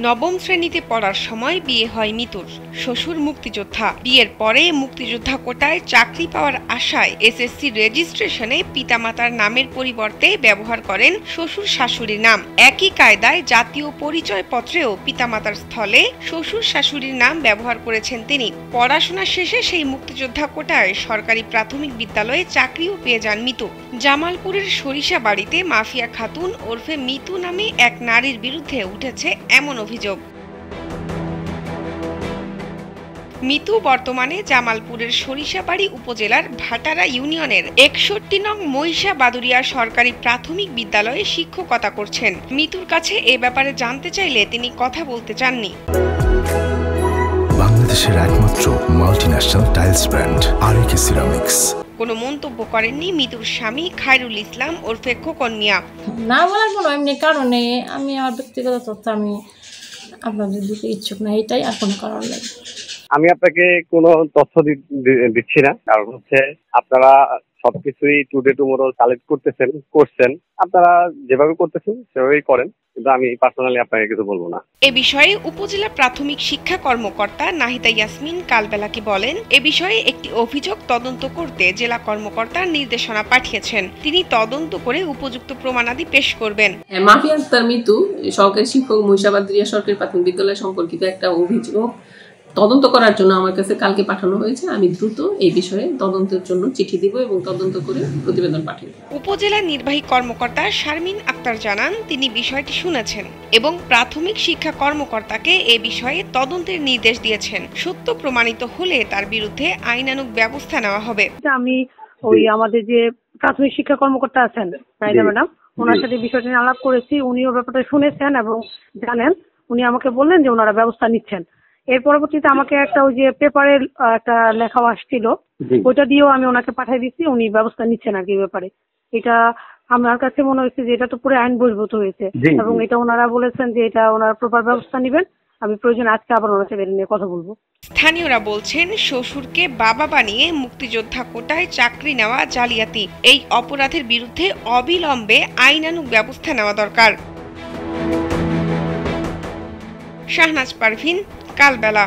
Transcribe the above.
নবম শ্রেণীতে পড়ার সময় বিয়ে হয় মিতুর। শ্বশুর মুক্তিযোদ্ধা। বিয়ের পরে মুক্তিযোদ্ধা কোটায় চাকরি পাওয়ার আশায় এসএসসি রেজিস্ট্রেশনে পিতামাতার নামের পরিবর্তে ব্যবহার করেন শ্বশুর শাশুড়ির নাম। একই কায়দায় জাতীয় পরিচয়পত্রেও পিতামাতার স্থলে শ্বশুর শাশুড়ির নাম ব্যবহার করেছেন তিনি। পড়াশোনা শেষে সেই মুক্তিযোদ্ধা কোটায় সরকারি প্রাথমিক বিদ্যালয়ে চাকরিও পেয়ে যান মিতু। জামালপুরের সরিষাবাড়িতে মাফিয়া খাতুন ওরফে মিতু নামে এক নারীর বিরুদ্ধে উঠেছে এমন অভিযোগ। মিতু বর্তমানে জামালপুরের সরিষাবাড়ি উপজেলার ভাটারা ইউনিয়নের ৬১ নং মহিষা বাদুরিয়া সরকারি প্রাথমিক বিদ্যালয়ে শিক্ষকতা করছেন। মিতুর কাছে এ ব্যাপারে জানতে চাইলে তিনি কথা বলতে চাননি। বাংলাদেশের একমাত্র মাল্টিন্যাশনাল টাইলস ব্র্যান্ড আরএকে সিরামিক্স। কোনো মন্তব্য করেননি মিতুর স্বামী খায়রুল ইসলাম ওরফে খোকন মিয়া। না বলার কোনো এমনি কারণে আমি আমার ব্যক্তিগত তথ্য আমি আপনাদের দিতে ইচ্ছুক না, এটাই আর কোনো কারণ নেই। আমি আপনাকে কোনো তথ্য দিচ্ছি না, কারণ হচ্ছে আপনারা সবকিছুই টুডে টুমোরো কালেক্ট করছেন আপনারা যেভাবে করতেছেন সেভাবেই করেন, কিন্তু আমি পার্সোনালি আপনাকে কিছু বলবো না। এ বিষয়ে উপজেলা প্রাথমিক শিক্ষা কর্মকর্তা নাহিদা ইয়াসমিন কালবেলাকে বলেন, এ বিষয়ে একটি অভিযোগ তদন্ত করতে জেলা কর্মকর্তা নির্দেশনা পাঠিয়েছেন। তিনি তদন্ত করে উপযুক্ত প্রমাণাদি পেশ করবেন। মাফিয়া আক্তার মিতু সহকারী শিক্ষক মহিষাবাদরিয়া সরকারি প্রাথমিক বিদ্যালয় সম্পর্কিত একটা অভিযোগ তদন্ত করার জন্য আমার কাছে কালকে পাঠানো হয়েছে। আমি দ্রুত এই বিষয়ে তদন্তের জন্য চিঠি দিব এবং তদন্ত করে প্রতিবেদন পাঠিয়ে দেব। উপজেলা নির্বাহী কর্মকর্তা শারমিন আক্তার জানান, তিনি বিষয়টি শুনেছেন এবং প্রাথমিক শিক্ষা কর্মকর্তাকে এ বিষয়ে তদন্তের নির্দেশ দিয়েছেন। সত্য প্রমাণিত হলে তার বিরুদ্ধে আইনানুগ ব্যবস্থা নেওয়া হবে। আমি ওই আমাদের যে প্রাথমিক শিক্ষা কর্মকর্তা আছেন নাইদা ম্যাডাম, ওনার সাথে বিষয়টি নিয়ে আলাপ করেছি। উনিও ব্যাপারটা শুনেছেন এবং জানেন। উনি আমাকে বললেন যে ওনারা ব্যবস্থা নিচ্ছেন। এর পরবর্তীতে আমাকে একটা ওই যে পেপারের একটা লেখাও আসছিল, ওইটা দিয়েও আমি ওনাকে পাঠিয়ে দিচ্ছি। উনি ব্যবস্থা নিচ্ছেন আর কি ব্যাপারে। এটা আমার কাছে মনে হয়েছে যে এটা তো পুরো আইন বহির্ভূত হয়েছে এবং এটা ওনারা বলেছেন যে এটা ওনারা প্রপার ব্যবস্থা নেবেন। আমি প্রয়োজন আজকে আবার ওনার সাথে নিয়ে কথা বলবো। স্থানীয়রা বলছেন, শ্বশুরকে বাবা বানিয়ে মুক্তিযোদ্ধা কোটায় চাকরি নেওয়া জালিয়াতি। এই অপরাধের বিরুদ্ধে অবিলম্বে আইনানুগ ব্যবস্থা নেওয়া দরকার। শাহনাজ পারভিন, কালবেলা।